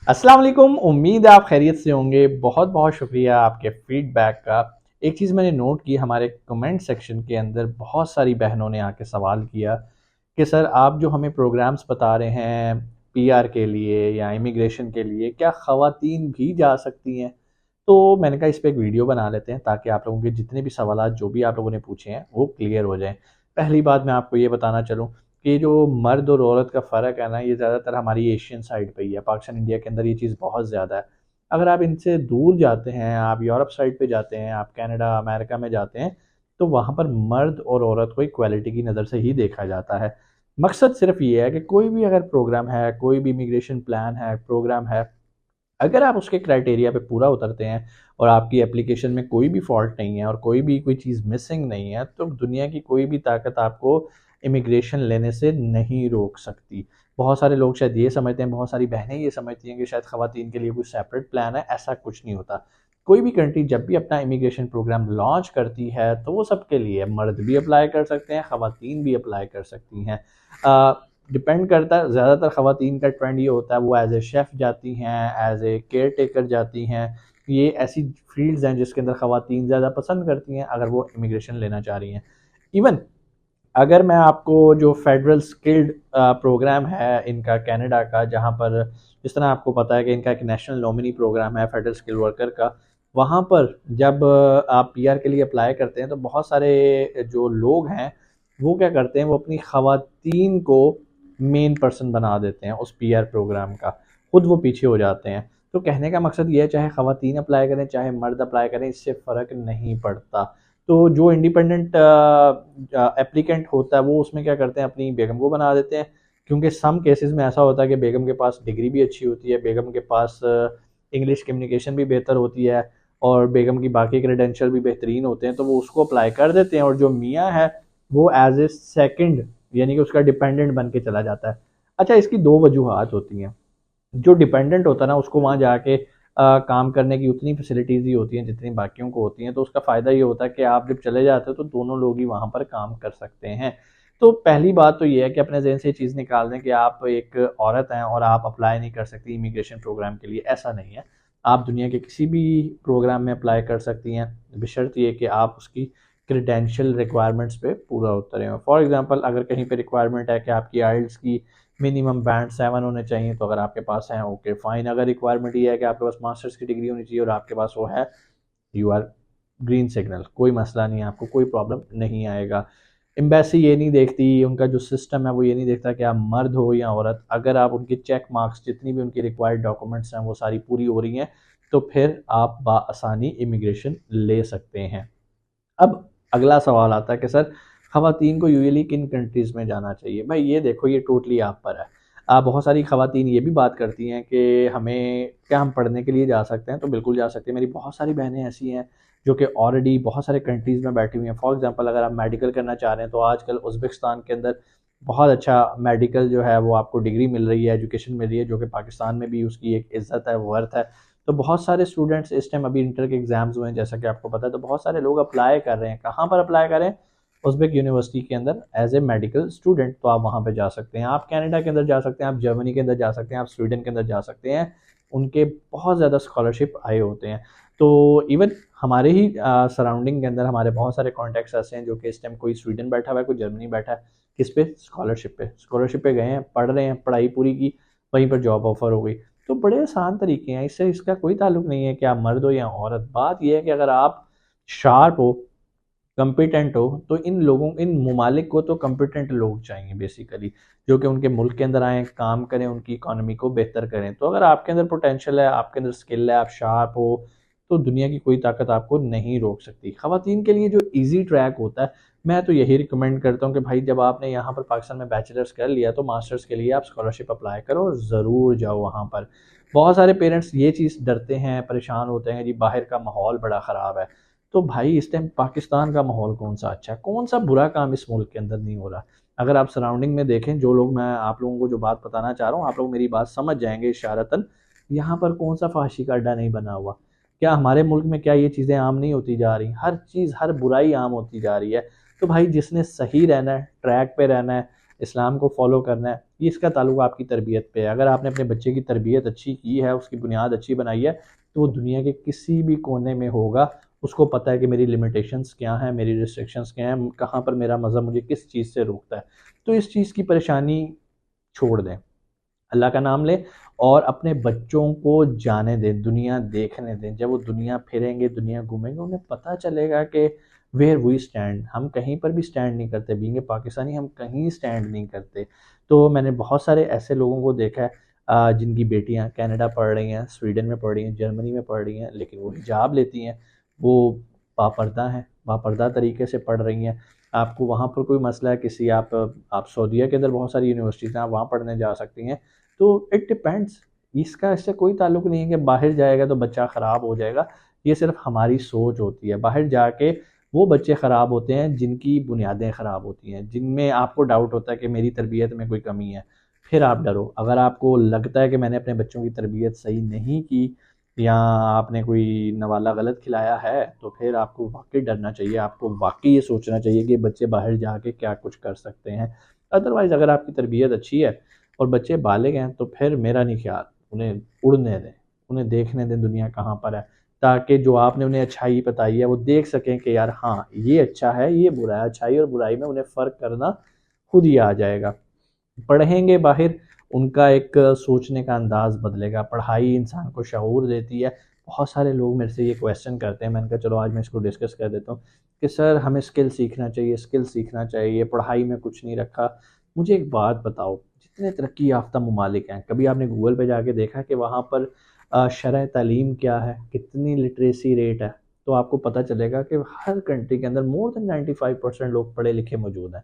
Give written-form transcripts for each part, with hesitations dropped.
अस्सलाम वालेकुम। उम्मीद है आप खैरियत से होंगे। बहुत बहुत शुक्रिया आपके फीडबैक का। एक चीज़ मैंने नोट की, हमारे कमेंट सेक्शन के अंदर बहुत सारी बहनों ने आके सवाल किया कि सर आप जो हमें प्रोग्राम्स बता रहे हैं पीआर के लिए या इमिग्रेशन के लिए, क्या ख़वातीन भी जा सकती हैं? तो मैंने कहा इस पे एक वीडियो बना लेते हैं ताकि आप लोगों के जितने भी सवालात जो भी आप लोगों ने पूछे हैं वो क्लियर हो जाएँ। पहली बात मैं आपको ये बताना चलूँ कि जो मर्द और औरत का फ़र्क है ना, ये ज़्यादातर हमारी एशियन साइड पे ही है। पाकिस्तान, इंडिया के अंदर ये चीज़ बहुत ज़्यादा है। अगर आप इनसे दूर जाते हैं, आप यूरोप साइड पे जाते हैं, आप कनाडा, अमेरिका में जाते हैं, तो वहाँ पर मर्द और औरत को इक्वालिटी की नज़र से ही देखा जाता है। मकसद सिर्फ़ ये है कि कोई भी अगर प्रोग्राम है, कोई भी इमिग्रेशन प्लान है, प्रोग्राम है, अगर आप उसके क्राइटेरिया पे पूरा उतरते हैं और आपकी एप्लीकेशन में कोई भी फॉल्ट नहीं है और कोई चीज़ मिसिंग नहीं है, तो दुनिया की कोई भी ताकत आपको इमिग्रेशन लेने से नहीं रोक सकती। बहुत सारे लोग शायद ये समझते हैं, बहुत सारी बहनें ये समझती हैं कि शायद ख़वातीन के लिए कोई सेपरेट प्लान है, ऐसा कुछ नहीं होता। कोई भी कंट्री जब भी अपना इमिग्रेशन प्रोग्राम लॉन्च करती है, तो वो सबके लिए है। मर्द भी अप्लाई कर सकते हैं, ख़वातीन भी अप्लाई कर सकती हैं। डिपेंड करता है, ज़्यादातर ख़वातीन का ट्रेंड ये होता है वो एज़ ए शेफ़ जाती हैं, एज़ ए केयर टेकर जाती हैं। ये ऐसी फ़ील्ड्स हैं जिसके अंदर ख़वातीन ज़्यादा पसंद करती हैं अगर वो इमिग्रेशन लेना चाह रही हैं। इवन अगर मैं आपको जो फेडरल स्किल्ड प्रोग्राम है इनका कनाडा का, जहाँ पर जिस तरह आपको पता है कि इनका एक नेशनल नॉमिनी प्रोग्राम है फेडरल स्किल्ड वर्कर का, वहाँ पर जब आप पीआर के लिए अप्लाई करते हैं तो बहुत सारे जो लोग हैं वो क्या करते हैं, वो अपनी ख़वातीन को मेन पर्सन बना देते हैं उस पीआर प्रोग्राम का, खुद वो पीछे हो जाते हैं। तो कहने का मकसद ये है, चाहे ख़वातीन अप्लाई करें चाहे मर्द अप्लाई करें, इससे फ़र्क नहीं पड़ता। तो जो इंडिपेंडेंट एप्लीकेंट होता है वो उसमें क्या करते हैं, अपनी बेगम को बना देते हैं, क्योंकि सम केसेस में ऐसा होता है कि बेगम के पास डिग्री भी अच्छी होती है, बेगम के पास इंग्लिश कम्युनिकेशन भी बेहतर होती है और बेगम की बाकी क्रेडेंशियल भी बेहतरीन होते हैं, तो वो उसको अप्लाई कर देते हैं और जो मियाँ है वो एज ए सेकंड यानी कि उसका डिपेंडेंट बन के चला जाता है। अच्छा, इसकी दो वजूहत होती हैं। जो डिपेंडेंट होता है ना, उसको वहाँ जाके काम करने की उतनी फैसिलिटीज़ ही होती हैं जितनी बाकियों को होती हैं, तो उसका फ़ायदा ये होता है कि आप जब चले जाते हो तो दोनों लोग ही वहाँ पर काम कर सकते हैं। तो पहली बात तो ये है कि अपने ज़हन से ये चीज़ निकाल दें कि आप एक औरत हैं और आप अप्लाई नहीं कर सकती इमिग्रेशन प्रोग्राम के लिए, ऐसा नहीं है। आप दुनिया के किसी भी प्रोग्राम में अप्लाई कर सकती हैं, बशर्त ये कि आप उसकी क्रेडेंशियल रिक्वायरमेंट्स पे पूरा उतरे हों। फॉर एग्ज़ाम्पल, अगर कहीं पे रिक्वायरमेंट है कि आपकी आइल्स की मिनिमम बैंड 7 होने चाहिए, तो अगर आपके पास है ओके फाइन। अगर रिक्वायरमेंट ये है कि आपके पास मास्टर्स की डिग्री होनी चाहिए और आपके पास वो है, यू आर ग्रीन सिग्नल, कोई मसला नहीं है, आपको कोई प्रॉब्लम नहीं आएगा। एम्बेसी ये नहीं देखती, उनका जो सिस्टम है वो ये नहीं देखता कि आप मर्द हो या औरत। अगर आप उनकी चेक मार्क्स जितनी भी उनकी रिक्वायर्ड डॉक्यूमेंट्स हैं वो सारी पूरी हो रही हैं, तो फिर आप बाआसानी इमिग्रेशन ले सकते हैं। अब अगला सवाल आता है कि सर ख़वातीन को यूजुअली किन कंट्रीज़ में जाना चाहिए? भाई ये देखो, ये टोटली आप पर है। बहुत सारी ख़वातीन ये भी बात करती हैं कि हमें क्या हम पढ़ने के लिए जा सकते हैं? तो बिल्कुल जा सकते हैं। मेरी बहुत सारी बहनें ऐसी हैं जो कि ऑलरेडी बहुत सारे कंट्रीज़ में बैठी हुई हैं। फॉर एग्ज़ाम्पल, अगर आप मेडिकल करना चाह रहे हैं तो आजकल उज़्बेकिस्तान के अंदर बहुत अच्छा मेडिकल जो है वो आपको डिग्री मिल रही है, एजुकेशन मिल रही है, जो कि पाकिस्तान में भी उसकी एक इज़्ज़त है, वर्थ है। तो बहुत सारे स्टूडेंट्स इस टाइम, अभी इंटर के एग्ज़ाम्स हुए हैं जैसा कि आपको पता है, तो बहुत सारे लोग अप्लाई कर रहे हैं। कहाँ पर अप्लाई करें? उज़्बेक यूनिवर्सिटी के अंदर एज़ ए मेडिकल स्टूडेंट, तो आप वहाँ पे जा सकते हैं। आप कनाडा के अंदर जा सकते हैं, आप जर्मनी के अंदर जा सकते हैं, आप स्वीडन के अंदर जा सकते हैं। उनके बहुत ज़्यादा स्कॉलरशिप आए होते हैं। तो इवन हमारे ही सराउंडिंग के अंदर हमारे बहुत सारे कॉन्टैक्ट्स ऐसे हैं जो कि इस टाइम कोई स्वीडन बैठा हुआ है, कोई जर्मनी बैठा है। किस पे? स्कॉलरशिप पे। स्कॉलरशिप पे गए हैं, पढ़ रहे हैं, पढ़ाई पूरी की, वहीं पर जॉब ऑफ़र हो गई। तो बड़े आसान तरीके हैं, इससे इसका कोई ताल्लुक नहीं है कि आप मर्द हो या औरत। बात ये है कि अगर आप शार्प हो, कॉम्पिटेंट हो, तो इन ममालिक को तो कॉम्पिटेंट लोग चाहिए बेसिकली, जो कि उनके मुल्क के अंदर आएँ, काम करें, उनकी इकॉनमी को बेहतर करें। तो अगर आपके अंदर पोटेंशियल है, आपके अंदर स्किल है, आप शार्प हो, तो दुनिया की कोई ताकत आपको नहीं रोक सकती। ख़वातीन के लिए जो ईज़ी ट्रैक होता है, मैं तो यही रिकमेंड करता हूँ कि भाई जब आपने यहाँ पर पाकिस्तान में बैचलर्स कर लिया, तो मास्टर्स के लिए आप स्कॉलरशिप अप्लाई करो और ज़रूर जाओ वहाँ पर। बहुत सारे पेरेंट्स ये चीज़ डरते हैं, परेशान होते हैं, जी बाहर का माहौल बड़ा ख़राब है। तो भाई इस टाइम पाकिस्तान का माहौल कौन-सा अच्छा है? कौन-सा बुरा काम इस मुल्क के अंदर नहीं हो रहा? अगर आप सराउंडिंग में देखें, जो लोग, मैं आप लोगों को जो बात बताना चाह रहा हूँ, आप लोग मेरी बात समझ जाएँगे इशारतन। यहाँ पर कौन-सा फ़ाहिशी का अड्डा नहीं बना हुआ? क्या हमारे मुल्क में क्या ये चीज़ें आम नहीं होती जा रही? हर चीज़, हर बुराई आम होती जा रही है। तो भाई जिसने सही रहना है, ट्रैक पे रहना है, इस्लाम को फॉलो करना है, ये इसका ताल्लुक आपकी तरबियत पे है। अगर आपने अपने बच्चे की तरबियत अच्छी की है, उसकी बुनियाद अच्छी बनाई है, तो वो दुनिया के किसी भी कोने में होगा, उसको पता है कि मेरी लिमिटेशंस क्या हैं, मेरी रिस्ट्रिक्शंस क्या हैं, कहाँ पर मेरा मज़हब मुझे किस चीज़ से रोकता है। तो इस चीज़ की परेशानी छोड़ दें, अल्लाह का नाम लें और अपने बच्चों को जाने दें, दुनिया देखने दें। जब वो दुनिया फिरेंगे, दुनिया घूमेंगे, उन्हें पता चलेगा कि वेयर वी स्टैंड, हम कहीं पर भी स्टैंड नहीं करते, बीइंग ए पाकिस्तानी हम कहीं स्टैंड नहीं करते। तो मैंने बहुत सारे ऐसे लोगों को देखा है जिनकी बेटियां कनाडा पढ़ रही हैं, स्वीडन में पढ़ रही हैं, जर्मनी में पढ़ रही हैं, लेकिन वो हिजाब लेती हैं, वो बापर्दा हैं, बापर्दा तरीके से पढ़ रही हैं। आपको वहाँ पर कोई मसला है, किसी आप सऊदीया के अंदर बहुत सारी यूनिवर्सिटीज़ हैं, आप वहाँ पढ़ने जा सकती हैं। तो इट डिपेंड्स, इसका इससे कोई ताल्लुक नहीं है कि बाहर जाएगा तो बच्चा ख़राब हो जाएगा। ये सिर्फ हमारी सोच होती है। बाहर जाके वो बच्चे ख़राब होते हैं जिनकी बुनियादें ख़राब होती हैं, जिनमें आपको डाउट होता है कि मेरी तरबियत में कोई कमी है। फिर आप डरो। अगर आपको लगता है कि मैंने अपने बच्चों की तरबियत सही नहीं की या आपने कोई नवाला गलत खिलाया है, तो फिर आपको वाक़ई डरना चाहिए। आपको वाक़ई ये सोचना चाहिए कि बच्चे बाहर जाके क्या कुछ कर सकते हैं। अदरवाइज़ अगर आपकी तरबियत अच्छी है और बच्चे बालिग हैं, तो फिर मेरा नहीं ख्याल, उन्हें उड़ने दें, उन्हें देखने दें दुनिया कहाँ पर है, ताकि जो आपने उन्हें अच्छाई बताई है वो देख सकें कि यार हाँ, ये अच्छा है, ये बुरा है। अच्छाई और बुराई में उन्हें फ़र्क करना खुद ही आ जाएगा। पढ़ेंगे बाहर, उनका एक सोचने का अंदाज़ बदलेगा। पढ़ाई इंसान को शऊर देती है। बहुत सारे लोग मेरे से ये क्वेश्चन करते हैं, मैंने कहा चलो आज मैं इसको डिस्कस कर देता हूँ कि सर हमें स्किल सीखना चाहिए, स्किल सीखना चाहिए, पढ़ाई में कुछ नहीं रखा। मुझे एक बात बताओ, जितने तरक्की याफ्ता ममालिक हैं, कभी आपने गूगल पे जाके देखा कि वहाँ पर शरह तालीम क्या है, कितनी लिटरेसी रेट है? तो आपको पता चलेगा कि हर कंट्री के अंदर मोर देन 95% लोग पढ़े लिखे मौजूद हैं।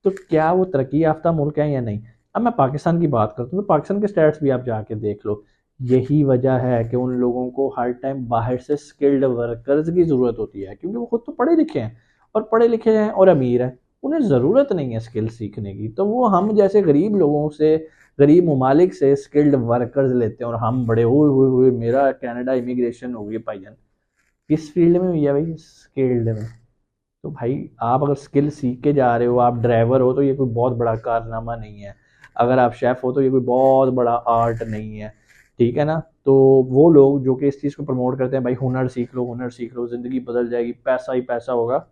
तो क्या वो तरक्की याफ्ता मुल्क है या नहीं? अब मैं पाकिस्तान की बात करता हूँ, तो पाकिस्तान के स्टैट्स भी आप जाके देख लो। यही वजह है कि उन लोगों को हर टाइम बाहर से स्किल्ड वर्कर्स की ज़रूरत होती है, क्योंकि वो खुद तो पढ़े लिखे हैं, और पढ़े लिखे हैं और अमीर हैं। उन्हें ज़रूरत नहीं है स्किल सीखने की, तो वो हम जैसे गरीब लोगों से, गरीब ममालिक से स्किल्ड वर्कर्स लेते हैं, और हम बड़े हुए हुए हुए मेरा कनाडा इमिग्रेशन हो गई भाईजान। किस फील्ड में हुई है भाई? स्किल्ड में। तो भाई आप अगर स्किल सीख के जा रहे हो, आप ड्राइवर हो, तो ये कोई बहुत बड़ा कारनामा नहीं है। अगर आप शेफ़ हो तो ये कोई बहुत बड़ा आर्ट नहीं है, ठीक है ना? तो वो लोग जो कि इस चीज़ को प्रमोट करते हैं, भाई हुनर सीख लो, हुनर सीख लो, ज़िंदगी बदल जाएगी, पैसा ही पैसा होगा,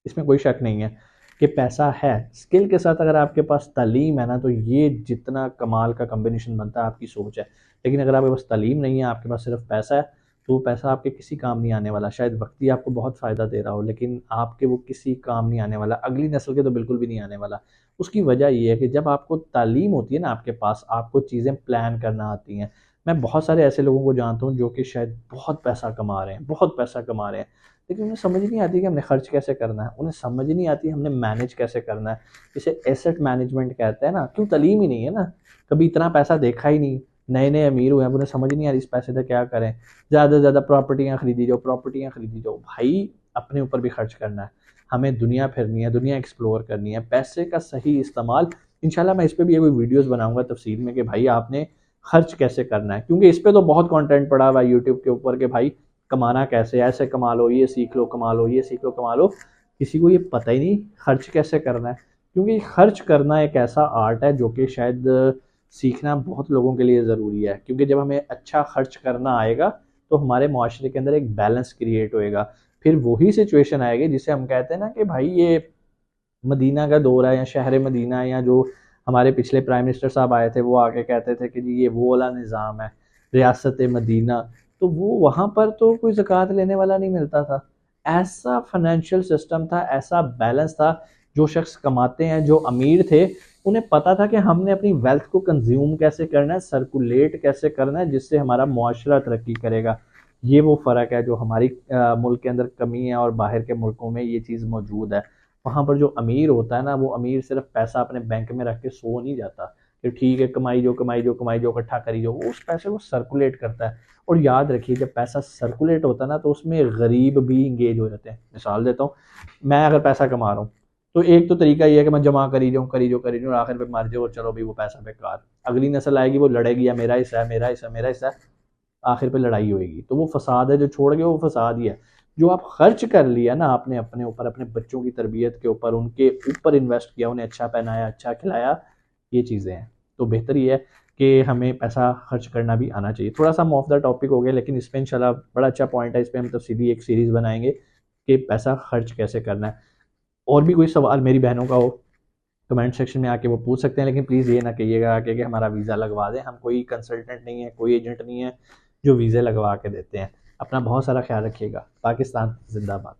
इसमें कोई शक नहीं है कि पैसा है। स्किल के साथ अगर आपके पास तालीम है ना, तो ये जितना कमाल का कॉम्बिनेशन बनता है, आपकी सोच है। लेकिन अगर आपके पास तालीम नहीं है, आपके पास सिर्फ पैसा है, तो वो पैसा आपके किसी काम नहीं आने वाला। शायद वक्ती आपको बहुत फ़ायदा दे रहा हो, लेकिन आपके वो किसी काम नहीं आने वाला, अगली नस्ल के तो बिल्कुल भी नहीं आने वाला। उसकी वजह ये है कि जब आपको तालीम होती है ना आपके पास, आपको चीज़ें प्लान करना आती हैं। मैं बहुत सारे ऐसे लोगों को जानता हूँ जो कि शायद बहुत पैसा कमा रहे हैं, बहुत पैसा कमा रहे हैं, लेकिन उन्हें समझ नहीं आती कि हमने खर्च कैसे करना है, उन्हें समझ नहीं आती हमने मैनेज कैसे करना है। इसे एसेट मैनेजमेंट कहते हैं ना, क्यों? तालीम ही नहीं है ना, कभी इतना पैसा देखा ही नहीं, नए नए अमीर हुए हैं, उन्हें समझ नहीं आ रही इस पैसे से क्या करें। ज़्यादा से ज़्यादा प्रॉपर्टियाँ खरीदी जाओ, प्रॉपर्टियाँ खरीदी जाओ। भाई अपने ऊपर भी खर्च करना है, हमें दुनिया फिरनी है, दुनिया एक्सप्लोर करनी है, पैसे का सही इस्तेमाल। इंशाल्लाह मैं इस पर भी कोई वीडियोज़ बनाऊंगा तफसील में कि भाई आपने खर्च कैसे करना है, क्योंकि इस पर तो बहुत कंटेंट पड़ा हुआ है यूट्यूब के ऊपर कि भाई कमाना कैसे, ऐसे कमा लो, ये सीख लो, कमा लो, ये सीख लो, कमा लो। किसी को ये पता ही नहीं खर्च कैसे करना है, क्योंकि खर्च करना एक ऐसा आर्ट है जो कि शायद सीखना बहुत लोगों के लिए ज़रूरी है। क्योंकि जब हमें अच्छा खर्च करना आएगा, तो हमारे माशरे के अंदर एक बैलेंस क्रिएट होएगा। फिर वही सिचुएशन आएगी जिसे हम कहते हैं ना कि भाई ये मदीना का दौर है, या शहर मदीना, या जो हमारे पिछले प्राइम मिनिस्टर साहब आए थे वो आके कहते थे कि जी ये वो वाला निज़ाम है, रियासत मदीना। तो वो वहाँ पर तो कोई ज़कात लेने वाला नहीं मिलता था। ऐसा फाइनेंशियल सिस्टम था, ऐसा बैलेंस था। जो शख्स कमाते हैं, जो अमीर थे, उन्हें पता था कि हमने अपनी वेल्थ को कंज्यूम कैसे करना है, सर्कुलेट कैसे करना है, जिससे हमारा मुआशरा तरक्की करेगा। ये वो फ़र्क है जो हमारी मुल्क के अंदर कमी है, और बाहर के मुल्कों में ये चीज़ मौजूद है। वहाँ पर जो अमीर होता है ना, वो अमीर सिर्फ पैसा अपने बैंक में रख के सो नहीं जाता कि ठीक है कमाई जो कमाई जो कमाई जो इकट्ठा करी जो, वो उस पैसे को सर्कुलेट करता है। और याद रखिए, जब पैसा सर्कुलेट होता है ना, तो उसमें गरीब भी इंगेज हो जाते हैं। मिसाल देता हूँ, मैं अगर पैसा कमा रहा हूँ, तो एक तो तरीका ये है कि मैं जमा करी जाऊँ करी जो करी जाऊँ, आखिर पे मर जाओ और चलो भाई वो पैसा बेकार। अगली नस्ल आएगी, वो लड़ेगी, या मेरा हिस्सा है, मेरा हिस्सा, मेरा हिस्सा, आखिर पे लड़ाई होएगी। तो वो फसाद है जो छोड़ गए, वो फसाद ही है। जो आप खर्च कर लिया ना आपने अपने ऊपर, अपने बच्चों की तरबियत के ऊपर, उनके ऊपर इन्वेस्ट किया, उन्हें अच्छा पहनाया, अच्छा खिलाया, ये चीज़ें हैं। तो बेहतर ये है कि हमें पैसा खर्च करना भी आना चाहिए। थोड़ा सा हम ऑफ द टॉपिक हो गए, लेकिन इस पे इंशाल्लाह बड़ा अच्छा पॉइंट है, इस पे हम तफसीली एक सीरीज़ बनाएंगे कि पैसा खर्च कैसे करना है। और भी कोई सवाल मेरी बहनों का हो कमेंट सेक्शन में आके वो पूछ सकते हैं, लेकिन प्लीज़ ये ना कहिएगा आके कि हमारा वीज़ा लगवा दें। हम कोई कंसल्टेंट नहीं है, कोई एजेंट नहीं है जो वीज़े लगवा के देते हैं। अपना बहुत सारा ख्याल रखिएगा। पाकिस्तान जिंदाबाद।